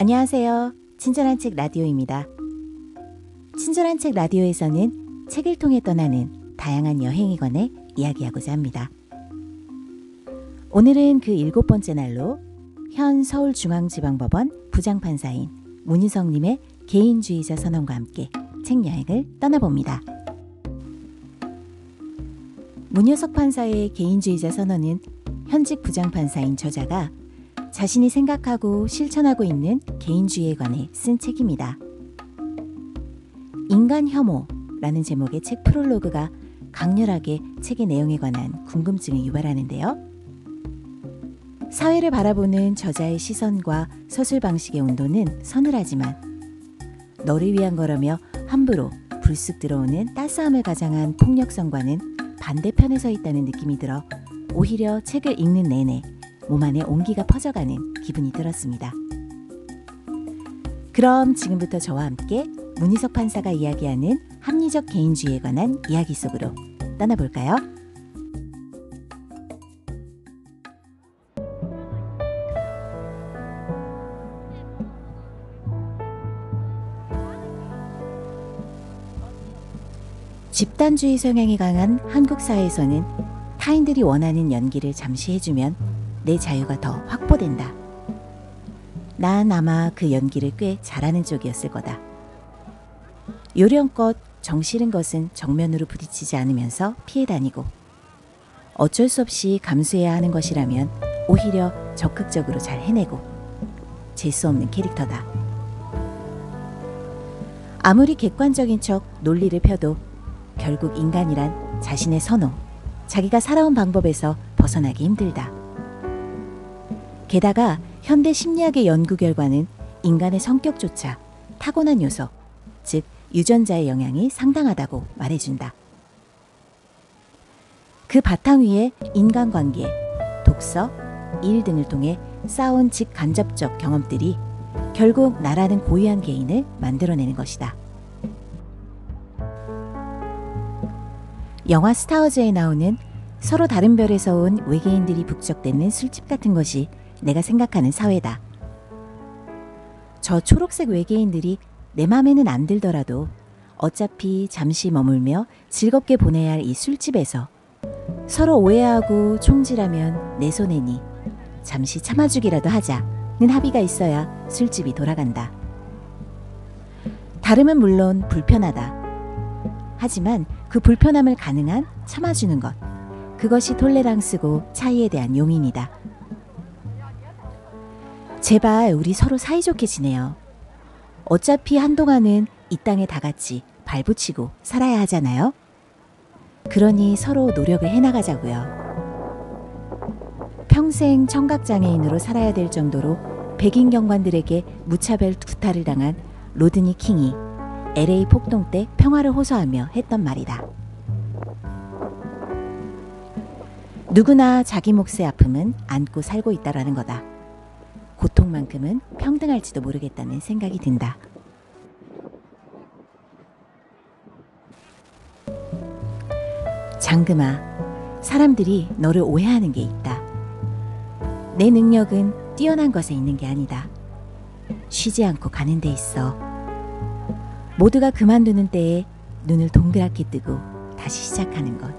안녕하세요. 친절한 책 라디오입니다. 친절한 책 라디오에서는 책을 통해 떠나는 다양한 여행에 관해 이야기하고자 합니다. 오늘은 그 7번째 날로 현 서울중앙지방법원 부장판사인 문희석님의 개인주의자 선언과 함께 책여행을 떠나봅니다. 문희석 판사의 개인주의자 선언은 현직 부장판사인 저자가 자신이 생각하고 실천하고 있는 개인주의에 관해 쓴 책입니다. 인간 혐오라는 제목의 책 프롤로그가 강렬하게 책의 내용에 관한 궁금증을 유발하는데요. 사회를 바라보는 저자의 시선과 서술 방식의 온도는 서늘하지만 너를 위한 거라며 함부로 불쑥 들어오는 따스함을 가장한 폭력성과는 반대편에 서 있다는 느낌이 들어 오히려 책을 읽는 내내 몸 안에 온기가 퍼져가는 기분이 들었습니다. 그럼 지금부터 저와 함께 문희석 판사가 이야기하는 합리적 개인주의에 관한 이야기 속으로 떠나볼까요? 집단주의 성향이 강한 한국 사회에서는 타인들이 원하는 연기를 잠시 해주면 내 자유가 더 확보된다. 난 아마 그 연기를 꽤 잘하는 쪽이었을 거다. 요령껏 정싫은 것은 정면으로 부딪히지 않으면서 피해 다니고 어쩔 수 없이 감수해야 하는 것이라면 오히려 적극적으로 잘 해내고 재수 없는 캐릭터다. 아무리 객관적인 척 논리를 펴도 결국 인간이란 자신의 선호, 자기가 살아온 방법에서 벗어나기 힘들다. 게다가 현대 심리학의 연구 결과는 인간의 성격조차 타고난 요소, 즉 유전자의 영향이 상당하다고 말해준다. 그 바탕 위에 인간관계, 독서, 일 등을 통해 쌓아온 직간접적 경험들이 결국 나라는 고유한 개인을 만들어내는 것이다. 영화 스타워즈에 나오는 서로 다른 별에서 온 외계인들이 북적대는 술집 같은 것이 내가 생각하는 사회다. 저 초록색 외계인들이 내 맘에는 안 들더라도 어차피 잠시 머물며 즐겁게 보내야 할 이 술집에서 서로 오해하고 총질하면 내 손해니 잠시 참아주기라도 하자는 합의가 있어야 술집이 돌아간다. 다름은 물론 불편하다. 하지만 그 불편함을 가능한 참아주는 것, 그것이 톨레랑스고 차이에 대한 용인이다. 제발 우리 서로 사이좋게 지내요. 어차피 한동안은 이 땅에 다 같이 발붙이고 살아야 하잖아요. 그러니 서로 노력을 해나가자고요. 평생 청각장애인으로 살아야 될 정도로 백인 경관들에게 무차별 구타를 당한 로드니 킹이 LA 폭동 때 평화를 호소하며 했던 말이다. 누구나 자기 몫의 아픔은 안고 살고 있다라는 거다. 고통만큼은 평등할지도 모르겠다는 생각이 든다. 장금아, 사람들이 너를 오해하는 게 있다. 내 능력은 뛰어난 것에 있는 게 아니다. 쉬지 않고 가는 데 있어. 모두가 그만두는 때에 눈을 동그랗게 뜨고 다시 시작하는 것.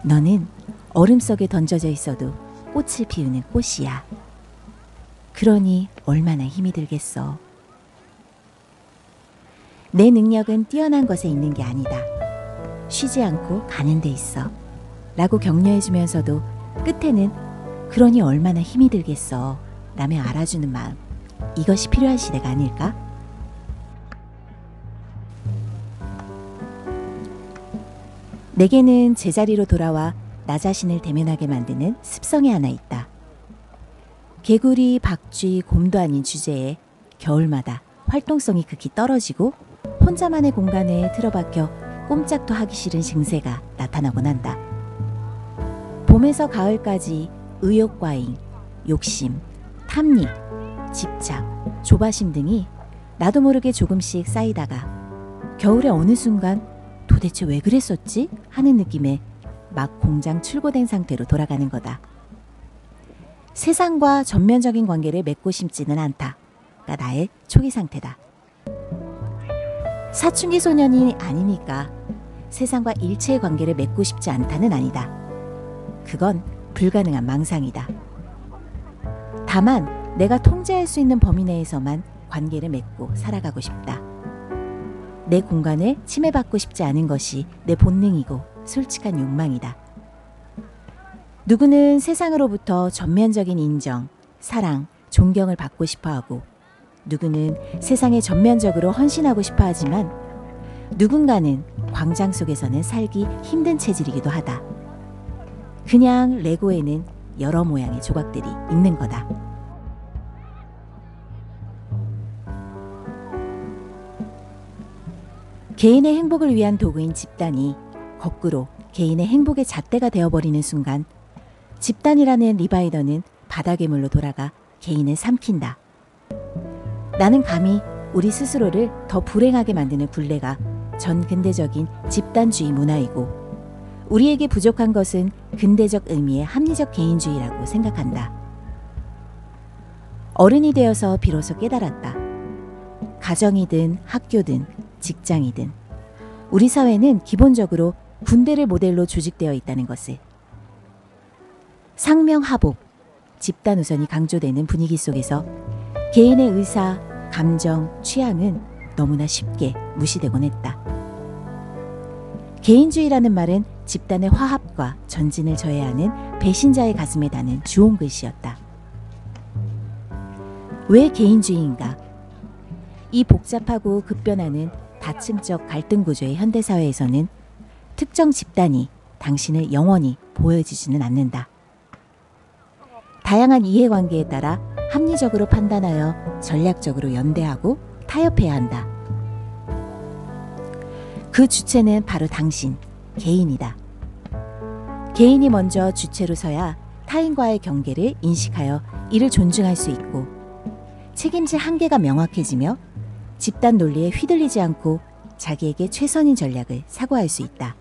너는 얼음 속에 던져져 있어도 꽃을 피우는 꽃이야. 그러니 얼마나 힘이 들겠어. 내 능력은 뛰어난 것에 있는 게 아니다. 쉬지 않고 가는 데 있어. 라고 격려해주면서도 끝에는 그러니 얼마나 힘이 들겠어. 라며 알아주는 마음. 이것이 필요한 시대가 아닐까? 내게는 제자리로 돌아와 나 자신을 대면하게 만드는 습성이 하나 있다. 개구리, 박쥐, 곰도 아닌 주제에 겨울마다 활동성이 극히 떨어지고 혼자만의 공간에 틀어박혀 꼼짝도 하기 싫은 증세가 나타나곤 한다. 봄에서 가을까지 의욕과잉, 욕심, 탐닉, 집착, 조바심 등이 나도 모르게 조금씩 쌓이다가 겨울의 어느 순간 도대체 왜 그랬었지? 하는 느낌에 막 공장 출고된 상태로 돌아가는 거다. 세상과 전면적인 관계를 맺고 싶지는 않다. 나의 초기 상태다. 사춘기 소년이 아니니까 세상과 일체의 관계를 맺고 싶지 않다는 아니다. 그건 불가능한 망상이다. 다만 내가 통제할 수 있는 범위 내에서만 관계를 맺고 살아가고 싶다. 내 공간을 침해받고 싶지 않은 것이 내 본능이고 솔직한 욕망이다. 누구는 세상으로부터 전면적인 인정, 사랑, 존경을 받고 싶어하고 누구는 세상에 전면적으로 헌신하고 싶어하지만 누군가는 광장 속에서는 살기 힘든 체질이기도 하다. 그냥 레고에는 여러 모양의 조각들이 있는 거다. 개인의 행복을 위한 도구인 집단이 거꾸로 개인의 행복의 잣대가 되어버리는 순간 집단이라는 리바이더는 바닥괴물로 돌아가 개인을 삼킨다. 나는 감히 우리 스스로를 더 불행하게 만드는 굴레가 전 근대적인 집단주의 문화이고 우리에게 부족한 것은 근대적 의미의 합리적 개인주의라고 생각한다. 어른이 되어서 비로소 깨달았다. 가정이든 학교든 직장이든 우리 사회는 기본적으로 군대를 모델로 조직되어 있다는 것을. 상명하복, 집단 우선이 강조되는 분위기 속에서 개인의 의사, 감정, 취향은 너무나 쉽게 무시되곤 했다. 개인주의라는 말은 집단의 화합과 전진을 저해야 하는 배신자의 가슴에 다는 주홍 글씨였다. 왜 개인주의인가? 이 복잡하고 급변하는 다층적 갈등 구조의 현대사회에서는 특정 집단이 당신을 영원히 보여주지는 않는다. 다양한 이해관계에 따라 합리적으로 판단하여 전략적으로 연대하고 타협해야 한다. 그 주체는 바로 당신, 개인이다. 개인이 먼저 주체로 서야 타인과의 경계를 인식하여 이를 존중할 수 있고 책임질 한계가 명확해지며 집단 논리에 휘둘리지 않고 자기에게 최선인 전략을 사고할 수 있다.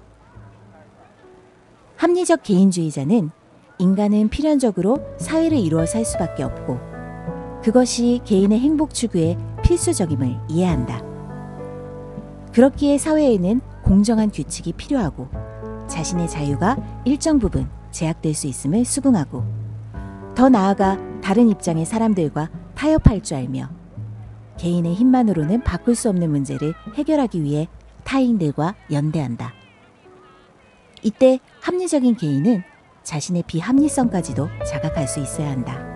합리적 개인주의자는 인간은 필연적으로 사회를 이루어 살 수밖에 없고 그것이 개인의 행복 추구의 필수적임을 이해한다. 그렇기에 사회에는 공정한 규칙이 필요하고 자신의 자유가 일정 부분 제약될 수 있음을 수긍하고 더 나아가 다른 입장의 사람들과 타협할 줄 알며 개인의 힘만으로는 바꿀 수 없는 문제를 해결하기 위해 타인들과 연대한다. 이때 합리적인 개인은 자신의 비합리성까지도 자각할 수 있어야 한다.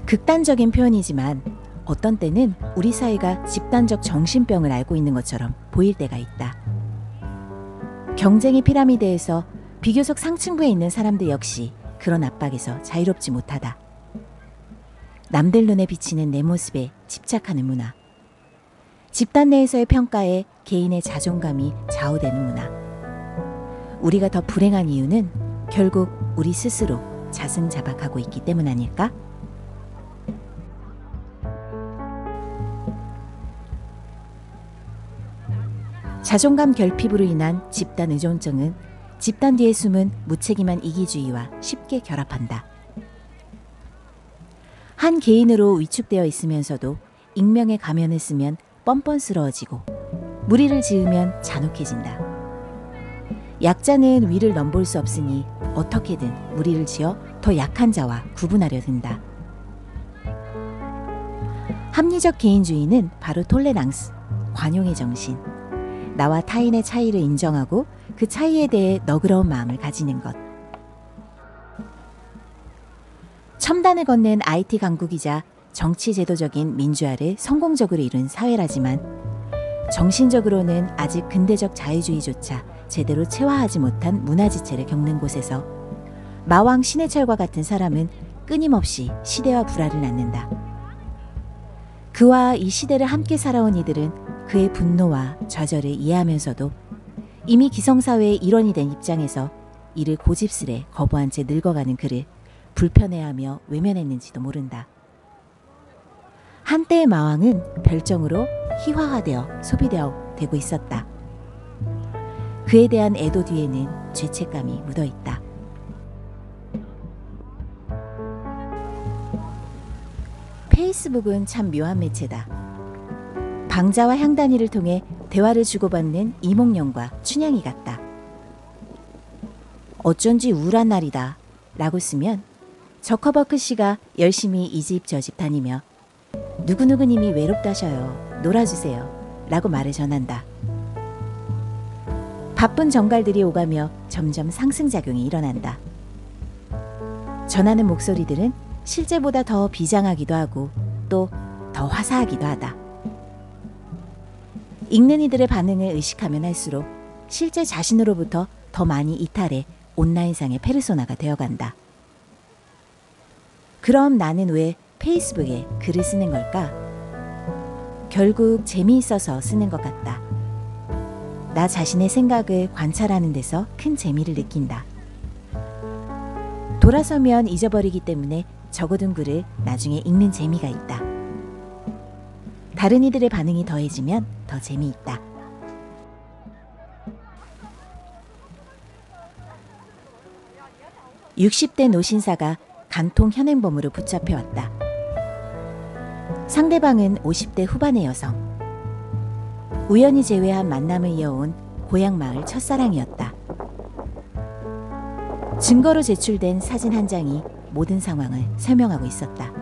극단적인 표현이지만 어떤 때는 우리 사회가 집단적 정신병을 앓고 있는 것처럼 보일 때가 있다. 경쟁의 피라미드에서 비교적 상층부에 있는 사람들 역시 그런 압박에서 자유롭지 못하다. 남들 눈에 비치는 내 모습에 집착하는 문화. 집단 내에서의 평가에 개인의 자존감이 좌우되는 문화. 우리가 더 불행한 이유는 결국 우리 스스로 자승자박하고 있기 때문 아닐까? 자존감 결핍으로 인한 집단 의존증은 집단 뒤에 숨은 무책임한 이기주의와 쉽게 결합한다. 한 개인으로 위축되어 있으면서도 익명의 가면을 쓰면 뻔뻔스러워지고 무리를 지으면 잔혹해진다. 약자는 위를 넘볼 수 없으니 어떻게든 무리를 지어 더 약한 자와 구분하려 든다. 합리적 개인주의는 바로 톨레랑스, 관용의 정신. 나와 타인의 차이를 인정하고 그 차이에 대해 너그러운 마음을 가지는 것. 첨단을 건넨 IT 강국이자 정치제도적인 민주화를 성공적으로 이룬 사회라지만 정신적으로는 아직 근대적 자유주의조차 제대로 체화하지 못한 문화지체를 겪는 곳에서 마왕 신해철과 같은 사람은 끊임없이 시대와 불화를 낳는다. 그와 이 시대를 함께 살아온 이들은 그의 분노와 좌절을 이해하면서도 이미 기성사회의 일원이 된 입장에서 이를 고집스레 거부한 채 늙어가는 그를 불편해하며 외면했는지도 모른다. 한때의 마왕은 별정으로 희화화되어 소비되어 되고 있었다. 그에 대한 애도 뒤에는 죄책감이 묻어있다. 페이스북은 참 묘한 매체다. 방자와 향단이를 통해 대화를 주고받는 이몽룡과 춘향이 같다. 어쩐지 우울한 날이다 라고 쓰면 저커버크 씨가 열심히 이 집 저 집 다니며 누구누구님이 외롭다셔요. 놀아주세요 라고 말을 전한다. 바쁜 정갈들이 오가며 점점 상승작용이 일어난다. 전하는 목소리들은 실제보다 더 비장하기도 하고 또 더 화사하기도 하다. 읽는 이들의 반응을 의식하면 할수록 실제 자신으로부터 더 많이 이탈해 온라인상의 페르소나가 되어간다. 그럼 나는 왜 페이스북에 글을 쓰는 걸까? 결국 재미있어서 쓰는 것 같다. 나 자신의 생각을 관찰하는 데서 큰 재미를 느낀다. 돌아서면 잊어버리기 때문에 적어둔 글을 나중에 읽는 재미가 있다. 다른 이들의 반응이 더해지면 더 재미있다. (60대) 노신사가 간통 현행범으로 붙잡혀왔다. 상대방은 (50대) 후반의 여성. 우연히 제외한 만남을 이어온 고향마을 첫사랑이었다. 증거로 제출된 사진 한 장이 모든 상황을 설명하고 있었다.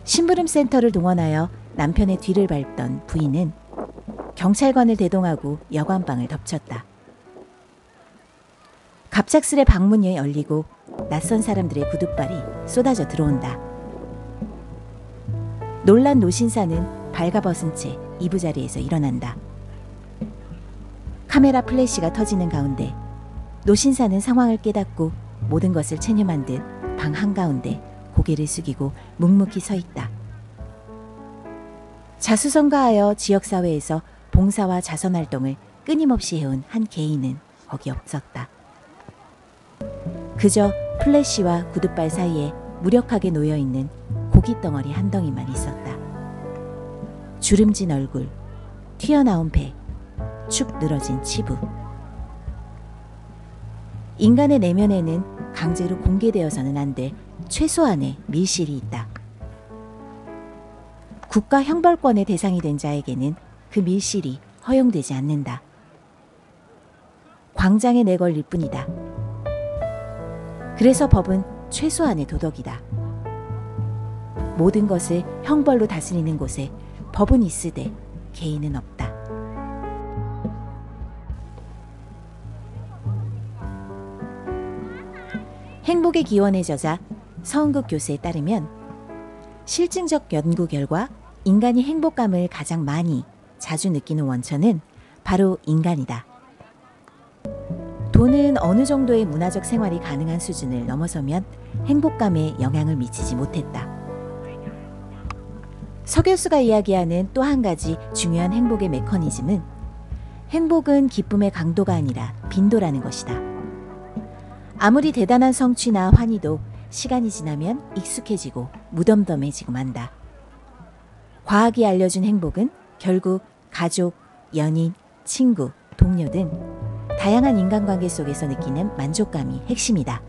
심부름센터를 동원하여 남편의 뒤를 밟던 부인은 경찰관을 대동하고 여관방을 덮쳤다. 갑작스레 방문이 열리고 낯선 사람들의 구둣발이 쏟아져 들어온다. 놀란 노신사는 발가벗은 채 이부자리에서 일어난다. 카메라 플래시가 터지는 가운데 노신사는 상황을 깨닫고 모든 것을 체념한 듯 방 한가운데 고개를 숙이고 묵묵히 서 있다. 자수성가하여 지역사회에서 봉사와 자선활동을 끊임없이 해온 한 개인은 거기 없었다. 그저 플래시와 구둣발 사이에 무력하게 놓여있는 고깃덩어리 한 덩이만 있었다. 주름진 얼굴, 튀어나온 배, 축 늘어진 치부. 인간의 내면에는 강제로 공개되어서는 안 될 최소한의 밀실이 있다. 국가 형벌권의 대상이 된 자에게는 그 밀실이 허용되지 않는다. 광장에 내걸릴 뿐이다. 그래서 법은 최소한의 도덕이다. 모든 것을 형벌로 다스리는 곳에 법은 있으되 개인은 없다. 행복의 기원의 저자 서은국 교수에 따르면 실증적 연구 결과 인간이 행복감을 가장 많이 자주 느끼는 원천은 바로 인간이다. 돈은 어느 정도의 문화적 생활이 가능한 수준을 넘어서면 행복감에 영향을 미치지 못했다. 서 교수가 이야기하는 또 한 가지 중요한 행복의 메커니즘은 행복은 기쁨의 강도가 아니라 빈도라는 것이다. 아무리 대단한 성취나 환희도 시간이 지나면 익숙해지고 무덤덤해지고 만다. 과학이 알려준 행복은 결국 가족, 연인, 친구, 동료 등 다양한 인간관계 속에서 느끼는 만족감이 핵심이다.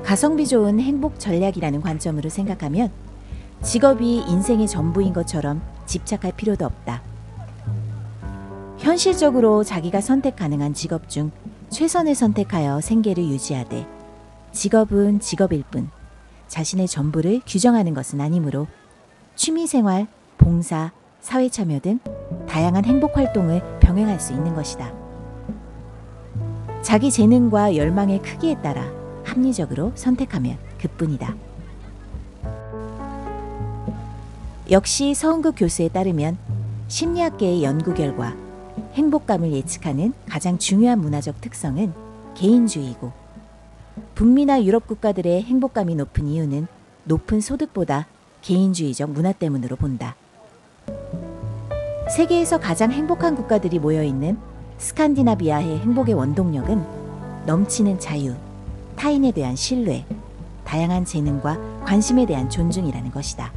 가성비 좋은 행복 전략이라는 관점으로 생각하면 직업이 인생의 전부인 것처럼 집착할 필요도 없다. 현실적으로 자기가 선택 가능한 직업 중 최선을 선택하여 생계를 유지하되 직업은 직업일 뿐 자신의 전부를 규정하는 것은 아니므로 취미생활, 봉사, 사회참여 등 다양한 행복활동을 병행할 수 있는 것이다. 자기 재능과 열망의 크기에 따라 합리적으로 선택하면 그뿐이다. 역시 서은국 교수에 따르면 심리학계의 연구 결과 행복감을 예측하는 가장 중요한 문화적 특성은 개인주의이고 북미나 유럽 국가들의 행복감이 높은 이유는 높은 소득보다 개인주의적 문화 때문으로 본다. 세계에서 가장 행복한 국가들이 모여있는 스칸디나비아의 행복의 원동력은 넘치는 자유, 타인에 대한 신뢰, 다양한 재능과 관심에 대한 존중이라는 것이다.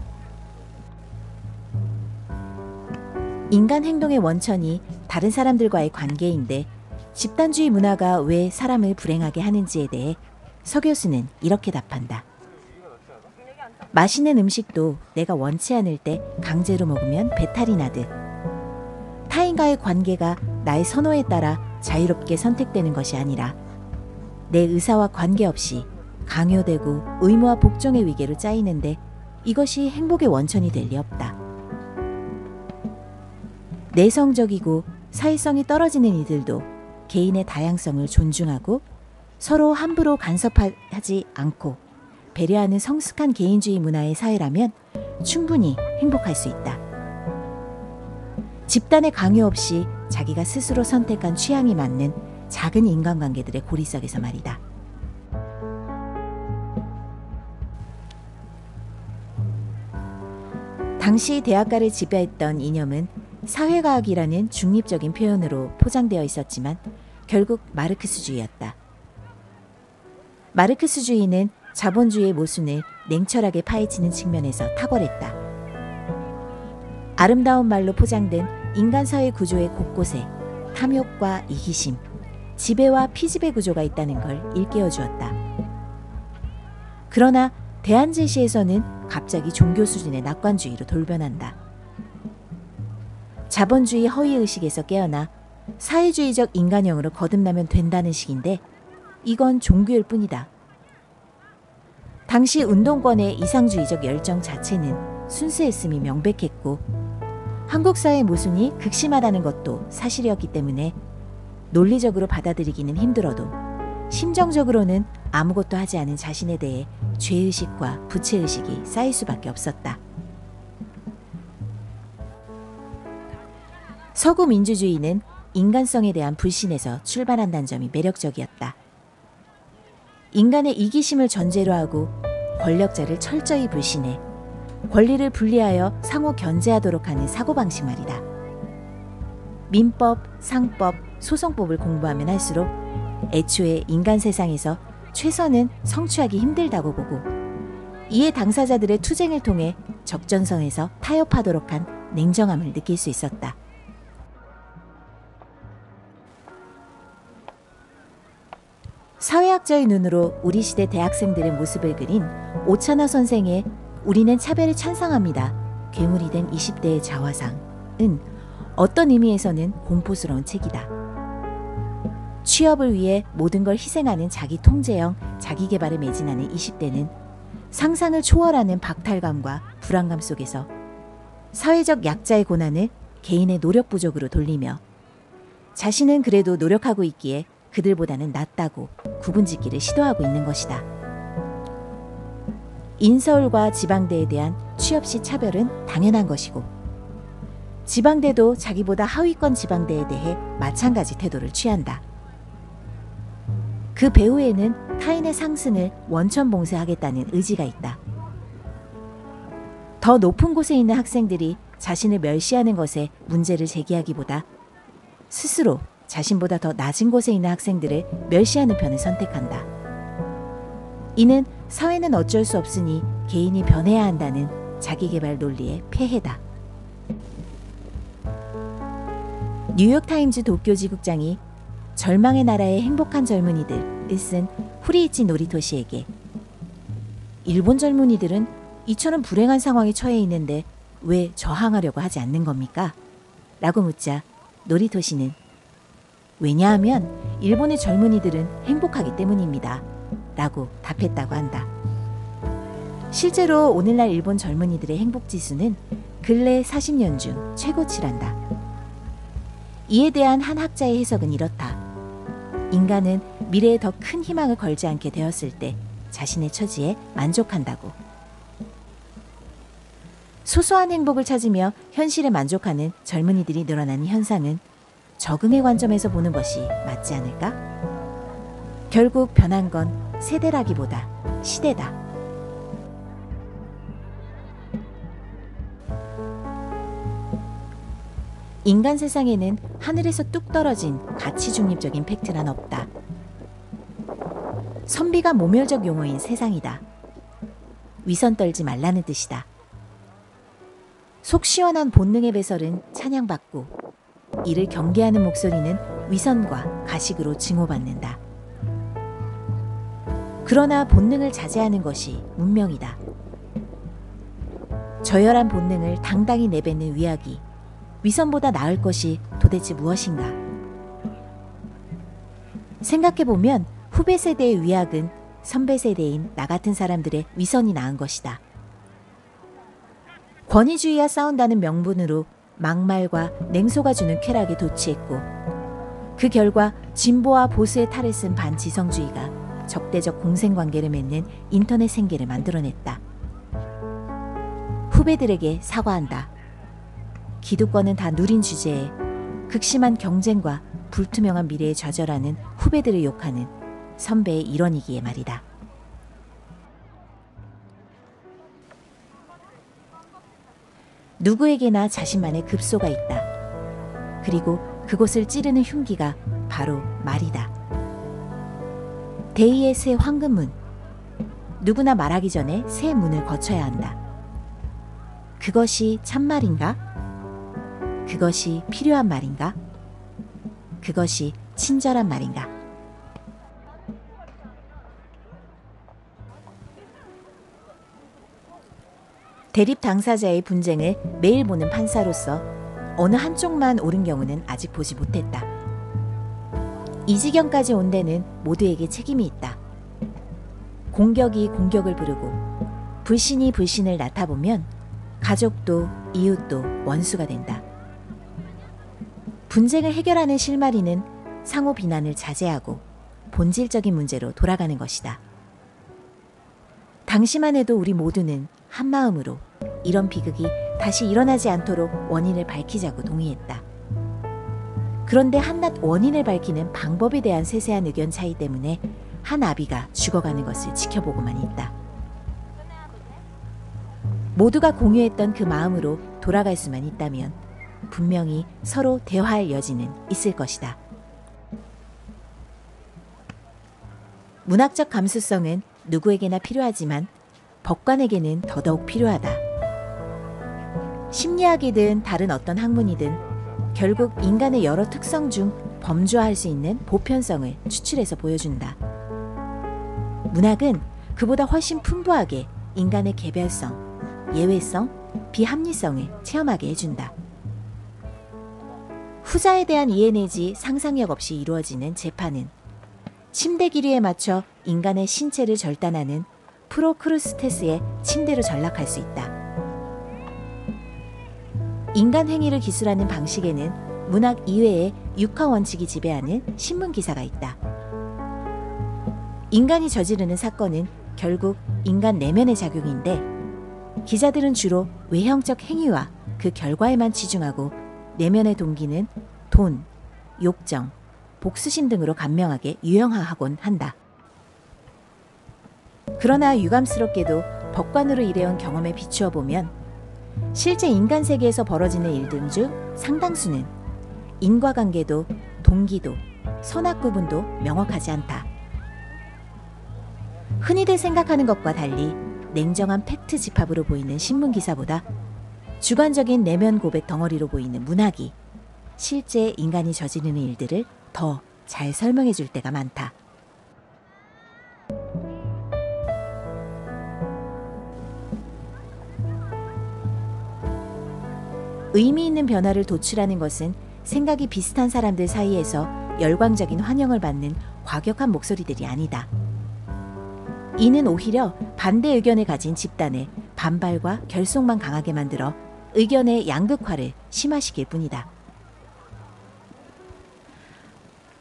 인간 행동의 원천이 다른 사람들과의 관계인데 집단주의 문화가 왜 사람을 불행하게 하는지에 대해 서 교수는 이렇게 답한다. 맛있는 음식도 내가 원치 않을 때 강제로 먹으면 배탈이 나듯 타인과의 관계가 나의 선호에 따라 자유롭게 선택되는 것이 아니라 내 의사와 관계없이 강요되고 의무와 복종의 위계로 짜이는데 이것이 행복의 원천이 될 리 없다. 내성적이고 사회성이 떨어지는 이들도 개인의 다양성을 존중하고 서로 함부로 간섭하지 않고 배려하는 성숙한 개인주의 문화의 사회라면 충분히 행복할 수 있다. 집단의 강요 없이 자기가 스스로 선택한 취향이 맞는 작은 인간관계들의 고리석에서 말이다. 당시 대학가를 지배했던 이념은 사회과학이라는 중립적인 표현으로 포장되어 있었지만 결국 마르크스주의였다. 마르크스주의는 자본주의의 모순을 냉철하게 파헤치는 측면에서 탁월했다. 아름다운 말로 포장된 인간사회 구조의 곳곳에 탐욕과 이기심, 지배와 피지배 구조가 있다는 걸 일깨워 주었다. 그러나 대안제시에서는 갑자기 종교 수준의 낙관주의로 돌변한다. 자본주의 허위의식에서 깨어나 사회주의적 인간형으로 거듭나면 된다는 식인데 이건 종교일 뿐이다. 당시 운동권의 이상주의적 열정 자체는 순수했음이 명백했고 한국 사회의 모순이 극심하다는 것도 사실이었기 때문에 논리적으로 받아들이기는 힘들어도 심정적으로는 아무것도 하지 않은 자신에 대해 죄의식과 부채의식이 쌓일 수밖에 없었다. 서구 민주주의는 인간성에 대한 불신에서 출발한다는 점이 매력적이었다. 인간의 이기심을 전제로 하고 권력자를 철저히 불신해 권리를 분리하여 상호 견제하도록 하는 사고방식 말이다. 민법, 상법, 소송법을 공부하면 할수록 애초에 인간 세상에서 최선은 성취하기 힘들다고 보고 이에 당사자들의 투쟁을 통해 적전선에서 타협하도록 한 냉정함을 느낄 수 있었다. 사회학자의 눈으로 우리 시대 대학생들의 모습을 그린 오차나 선생의 우리는 차별을 찬성합니다. 괴물이 된 20대의 자화상은 어떤 의미에서는 공포스러운 책이다. 취업을 위해 모든 걸 희생하는 자기 통제형 자기개발에 매진하는 20대는 상상을 초월하는 박탈감과 불안감 속에서 사회적 약자의 고난을 개인의 노력 부족으로 돌리며 자신은 그래도 노력하고 있기에 그들보다는 낫다고 구분짓기를 시도하고 있는 것이다. 인서울과 지방대에 대한 취업시 차별은 당연한 것이고 지방대도 자기보다 하위권 지방대에 대해 마찬가지 태도를 취한다. 그 배후에는 타인의 상승을 원천봉쇄하겠다는 의지가 있다. 더 높은 곳에 있는 학생들이 자신을 멸시하는 것에 문제를 제기하기보다 스스로 자신보다 더 낮은 곳에 있는 학생들을 멸시하는 편을 선택한다. 이는 사회는 어쩔 수 없으니 개인이 변해야 한다는 자기개발 논리의 폐해다. 뉴욕타임즈 도쿄지 국장이 절망의 나라의 행복한 젊은이들을 쓴 후리이치 노리토시에게 일본 젊은이들은 이처럼 불행한 상황에 처해 있는데 왜 저항하려고 하지 않는 겁니까? 라고 묻자 노리토시는 왜냐하면 일본의 젊은이들은 행복하기 때문입니다. 라고 답했다고 한다. 실제로 오늘날 일본 젊은이들의 행복지수는 근래 40년 중 최고치란다. 이에 대한 한 학자의 해석은 이렇다. 인간은 미래에 더 큰 희망을 걸지 않게 되었을 때 자신의 처지에 만족한다고. 소소한 행복을 찾으며 현실에 만족하는 젊은이들이 늘어나는 현상은 적응의 관점에서 보는 것이 맞지 않을까? 결국 변한 건 세대라기보다 시대다. 인간 세상에는 하늘에서 뚝 떨어진 가치 중립적인 팩트란 없다. 선비가 모멸적 용어인 세상이다. 위선 떨지 말라는 뜻이다. 속 시원한 본능의 배설은 찬양받고 이를 경계하는 목소리는 위선과 가식으로 증오받는다. 그러나 본능을 자제하는 것이 문명이다. 저열한 본능을 당당히 내뱉는 위약이 위선보다 나을 것이 도대체 무엇인가? 생각해보면 후배 세대의 위약은 선배 세대인 나 같은 사람들의 위선이 나은 것이다. 권위주의와 싸운다는 명분으로 막말과 냉소가 주는 쾌락에 도취했고 그 결과 진보와 보수의 탈을 쓴 반지성주의가 적대적 공생관계를 맺는 인터넷 생계를 만들어냈다. 후배들에게 사과한다. 기득권은 다 누린 주제에 극심한 경쟁과 불투명한 미래에 좌절하는 후배들을 욕하는 선배의 일원이기에 말이다. 누구에게나 자신만의 급소가 있다. 그리고 그곳을 찌르는 흉기가 바로 말이다. 대의의 새 황금문. 누구나 말하기 전에 새 문을 거쳐야 한다. 그것이 참말인가? 그것이 필요한 말인가? 그것이 친절한 말인가? 대립 당사자의 분쟁을 매일 보는 판사로서 어느 한쪽만 옳은 경우는 아직 보지 못했다. 이 지경까지 온 데는 모두에게 책임이 있다. 공격이 공격을 부르고 불신이 불신을 낳다보면 가족도 이웃도 원수가 된다. 분쟁을 해결하는 실마리는 상호 비난을 자제하고 본질적인 문제로 돌아가는 것이다. 당시만 해도 우리 모두는 한마음으로 이런 비극이 다시 일어나지 않도록 원인을 밝히자고 동의했다. 그런데 한낱 원인을 밝히는 방법에 대한 세세한 의견 차이 때문에 한 아비가 죽어가는 것을 지켜보고만 있다. 모두가 공유했던 그 마음으로 돌아갈 수만 있다면 분명히 서로 대화할 여지는 있을 것이다. 문학적 감수성은 누구에게나 필요하지만 법관에게는 더더욱 필요하다. 심리학이든 다른 어떤 학문이든 결국 인간의 여러 특성 중 범주화할 수 있는 보편성을 추출해서 보여준다. 문학은 그보다 훨씬 풍부하게 인간의 개별성, 예외성, 비합리성을 체험하게 해준다. 후자에 대한 이해 내지 상상력 없이 이루어지는 재판은 침대 길이에 맞춰 인간의 신체를 절단하는 프로크루스테스의 침대로 전락할 수 있다. 인간 행위를 기술하는 방식에는 문학 이외의 육하 원칙이 지배하는 신문 기사가 있다. 인간이 저지르는 사건은 결국 인간 내면의 작용인데 기자들은 주로 외형적 행위와 그 결과에만 치중하고 내면의 동기는 돈, 욕정, 복수심 등으로 간명하게 유형화하곤 한다. 그러나 유감스럽게도 법관으로 일해온 경험에 비추어 보면 실제 인간 세계에서 벌어지는 일들 중 상당수는 인과관계도 동기도 선악 구분도 명확하지 않다. 흔히들 생각하는 것과 달리 냉정한 팩트 집합으로 보이는 신문기사보다 주관적인 내면 고백 덩어리로 보이는 문학이 실제 인간이 저지르는 일들을 더 잘 설명해 줄 때가 많다. 의미 있는 변화를 도출하는 것은 생각이 비슷한 사람들 사이에서 열광적인 환영을 받는 과격한 목소리들이 아니다. 이는 오히려 반대 의견을 가진 집단의 반발과 결속만 강하게 만들어 의견의 양극화를 심화시킬 뿐이다.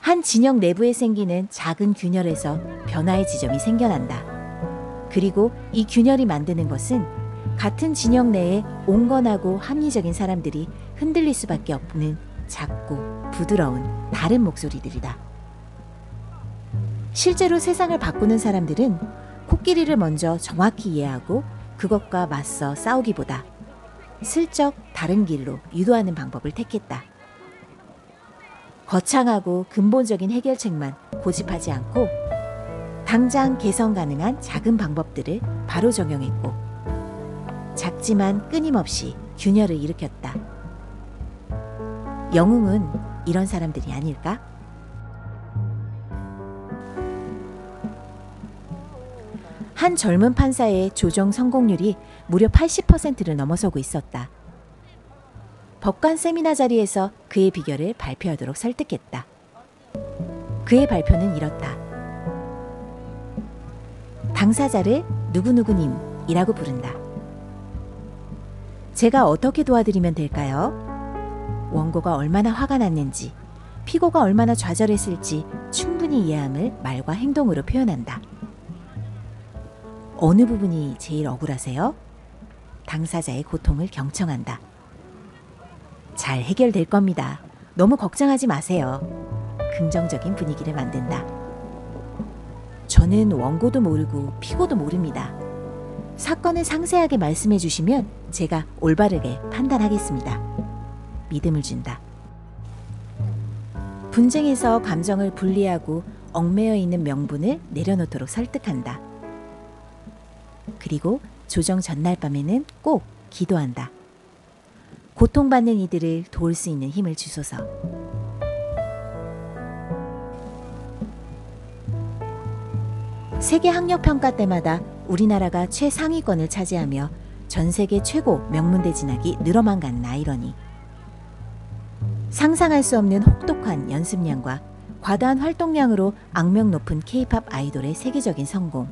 한 진영 내부에 생기는 작은 균열에서 변화의 지점이 생겨난다. 그리고 이 균열이 만드는 것은 같은 진영 내에 온건하고 합리적인 사람들이 흔들릴 수밖에 없는 작고 부드러운 다른 목소리들이다. 실제로 세상을 바꾸는 사람들은 코끼리를 먼저 정확히 이해하고 그것과 맞서 싸우기보다 슬쩍 다른 길로 유도하는 방법을 택했다. 거창하고 근본적인 해결책만 고집하지 않고 당장 개선 가능한 작은 방법들을 바로 적용했고 작지만 끊임없이 균열을 일으켰다. 영웅은 이런 사람들이 아닐까? 한 젊은 판사의 조정 성공률이 무려 80%를 넘어서고 있었다. 법관 세미나 자리에서 그의 비결을 발표하도록 설득했다. 그의 발표는 이렇다. 당사자를 누구누구님이라고 부른다. 제가 어떻게 도와드리면 될까요? 원고가 얼마나 화가 났는지, 피고가 얼마나 좌절했을지 충분히 이해함을 말과 행동으로 표현한다. 어느 부분이 제일 억울하세요? 당사자의 고통을 경청한다. 잘 해결될 겁니다. 너무 걱정하지 마세요. 긍정적인 분위기를 만든다. 저는 원고도 모르고 피고도 모릅니다. 사건을 상세하게 말씀해 주시면 제가 올바르게 판단하겠습니다. 믿음을 준다. 분쟁에서 감정을 분리하고 얽매여 있는 명분을 내려놓도록 설득한다. 그리고 조정 전날 밤에는 꼭 기도한다. 고통받는 이들을 도울 수 있는 힘을 주소서. 세계 학력 평가 때마다 우리나라가 최상위권을 차지하며 전 세계 최고 명문대진학이 늘어만 가는 아이러니. 상상할 수 없는 혹독한 연습량과 과다한 활동량으로 악명 높은 K-팝 아이돌의 세계적인 성공.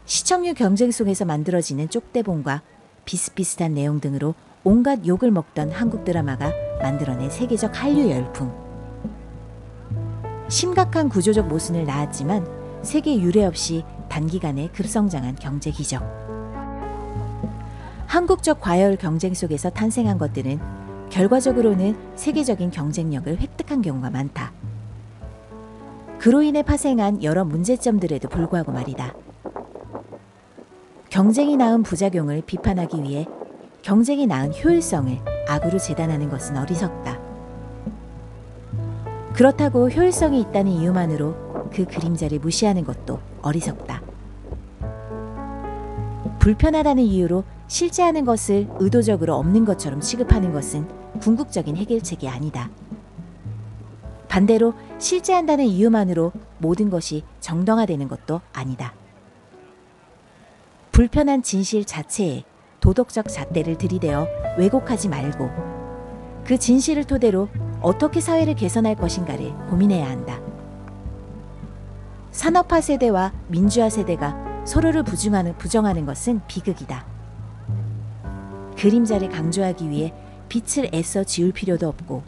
시청률 경쟁 속에서 만들어지는 쪽대본과 비슷비슷한 내용 등으로 온갖 욕을 먹던 한국 드라마가 만들어낸 세계적 한류 열풍. 심각한 구조적 모순을 낳았지만 세계 유례 없이 단기간에 급성장한 경제 기적. 한국적 과열 경쟁 속에서 탄생한 것들은 결과적으로는 세계적인 경쟁력을 획득한 경우가 많다. 그로 인해 파생한 여러 문제점들에도 불구하고 말이다. 경쟁이 낳은 부작용을 비판하기 위해 경쟁이 낳은 효율성을 악으로 재단하는 것은 어리석다. 그렇다고 효율성이 있다는 이유만으로 그 그림자를 무시하는 것도 어리석다. 불편하다는 이유로 실제 하는 것을 의도적으로 없는 것처럼 취급하는 것은 궁극적인 해결책이 아니다. 반대로 실제 한다는 이유만으로 모든 것이 정당화되는 것도 아니다. 불편한 진실 자체에 도덕적 잣대를 들이대어 왜곡하지 말고 그 진실을 토대로 어떻게 사회를 개선할 것인가를 고민해야 한다. 산업화 세대와 민주화 세대가 서로를 부정하는 것은 비극이다. 그림자를 강조하기 위해 빛을 애써 지울 필요도 없고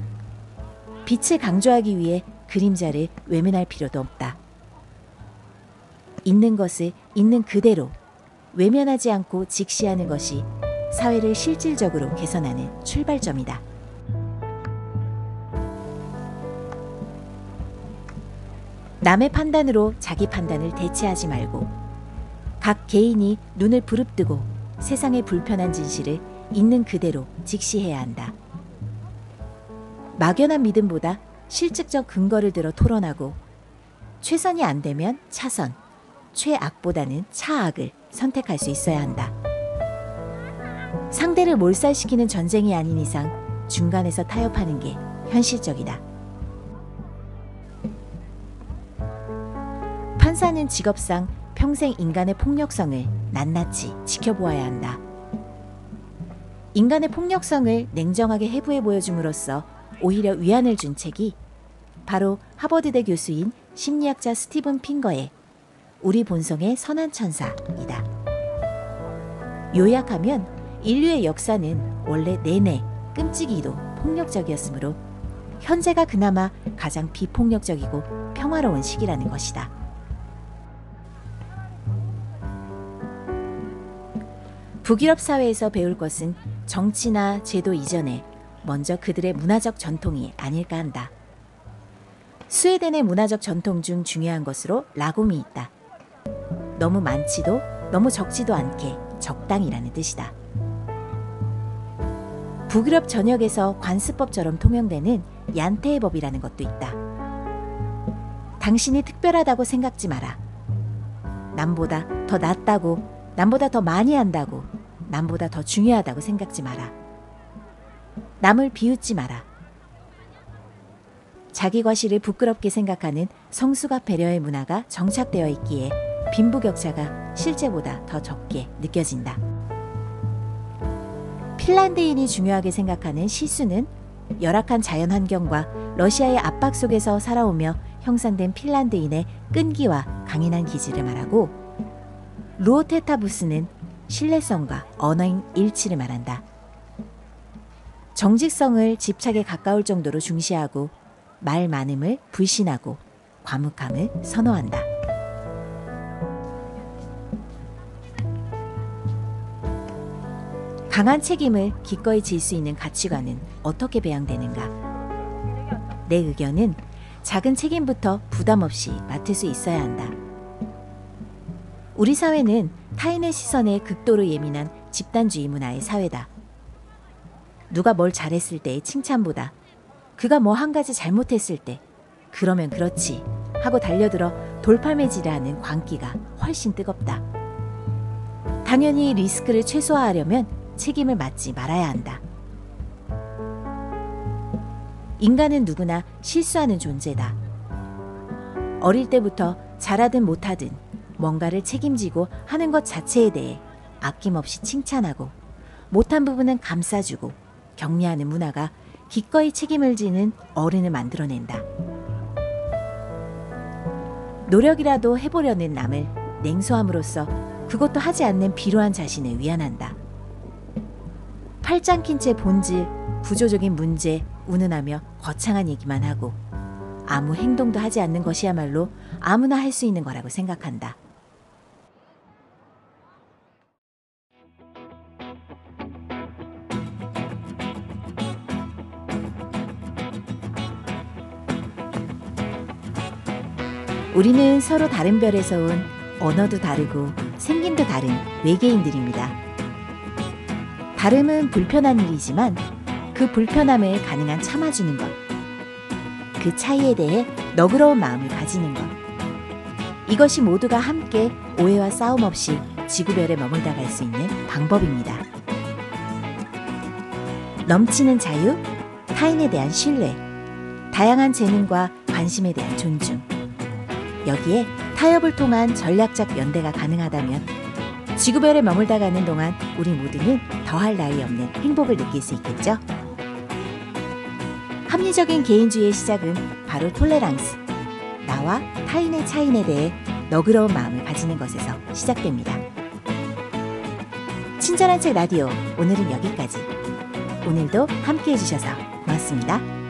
빛을 강조하기 위해 그림자를 외면할 필요도 없다. 있는 것을 있는 그대로 외면하지 않고 직시하는 것이 사회를 실질적으로 개선하는 출발점이다. 남의 판단으로 자기 판단을 대체하지 말고 각 개인이 눈을 부릅뜨고 세상의 불편한 진실을 있는 그대로 직시해야 한다. 막연한 믿음보다 실증적 근거를 들어 토론하고 최선이 안 되면 차선, 최악보다는 차악을 선택할 수 있어야 한다. 상대를 몰살시키는 전쟁이 아닌 이상 중간에서 타협하는 게 현실적이다. 판사는 직업상 평생 인간의 폭력성을 낱낱이 지켜보아야 한다. 인간의 폭력성을 냉정하게 해부해 보여줌으로써 오히려 위안을 준 책이 바로 하버드대 교수인 심리학자 스티븐 핑거의 우리 본성의 선한 천사이다. 요약하면 인류의 역사는 원래 내내 끔찍이도 폭력적이었으므로 현재가 그나마 가장 비폭력적이고 평화로운 시기라는 것이다. 북유럽 사회에서 배울 것은 정치나 제도 이전에 먼저 그들의 문화적 전통이 아닐까 한다. 스웨덴의 문화적 전통 중 중요한 것으로 라곰이 있다. 너무 많지도 너무 적지도 않게 적당이라는 뜻이다. 북유럽 전역에서 관습법처럼 통용되는 얀테의 법이라는 것도 있다. 당신이 특별하다고 생각지 마라. 남보다 더 낫다고, 남보다 더 많이 한다고, 남보다 더 중요하다고 생각지 마라. 남을 비웃지 마라. 자기 과실을 부끄럽게 생각하는 성수가 배려의 문화가 정착되어 있기에 빈부격차가 실제보다 더 적게 느껴진다. 핀란드인이 중요하게 생각하는 시수는 열악한 자연환경과 러시아의 압박 속에서 살아오며 형성된 핀란드인의 끈기와 강인한 기질을 말하고, 루오테타부스는 신뢰성과 언어인 일치를 말한다. 정직성을 집착에 가까울 정도로 중시하고 말 많음을 불신하고 과묵함을 선호한다. 강한 책임을 기꺼이 질 수 있는 가치관은 어떻게 배양되는가? 내 의견은 작은 책임부터 부담 없이 맡을 수 있어야 한다. 우리 사회는 타인의 시선에 극도로 예민한 집단주의 문화의 사회다. 누가 뭘 잘했을 때의 칭찬보다 그가 뭐 한 가지 잘못했을 때 그러면 그렇지 하고 달려들어 돌팔매질을 하는 광기가 훨씬 뜨겁다. 당연히 리스크를 최소화하려면 책임을 맡지 말아야 한다. 인간은 누구나 실수하는 존재다. 어릴 때부터 잘하든 못하든 뭔가를 책임지고 하는 것 자체에 대해 아낌없이 칭찬하고 못한 부분은 감싸주고 격려하는 문화가 기꺼이 책임을 지는 어른을 만들어낸다. 노력이라도 해보려는 남을 냉소함으로써 그것도 하지 않는 비로한 자신을 위안한다. 팔짱 낀 채 본질, 구조적인 문제 운운하며 거창한 얘기만 하고 아무 행동도 하지 않는 것이야말로 아무나 할 수 있는 거라고 생각한다. 우리는 서로 다른 별에서 온 언어도 다르고 생김도 다른 외계인들입니다. 다름은 불편한 일이지만 그 불편함을 가능한 참아주는 것, 그 차이에 대해 너그러운 마음을 가지는 것, 이것이 모두가 함께 오해와 싸움 없이 지구별에 머물다 갈 수 있는 방법입니다. 넘치는 자유, 타인에 대한 신뢰, 다양한 재능과 관심에 대한 존중, 여기에 타협을 통한 전략적 연대가 가능하다면 지구별에 머물다 가는 동안 우리 모두는 더할 나위 없는 행복을 느낄 수 있겠죠? 합리적인 개인주의의 시작은 바로 톨레랑스, 나와 타인의 차이에 대해 너그러운 마음을 가지는 것에서 시작됩니다. 친절한 책 라디오, 오늘은 여기까지. 오늘도 함께해 주셔서 고맙습니다.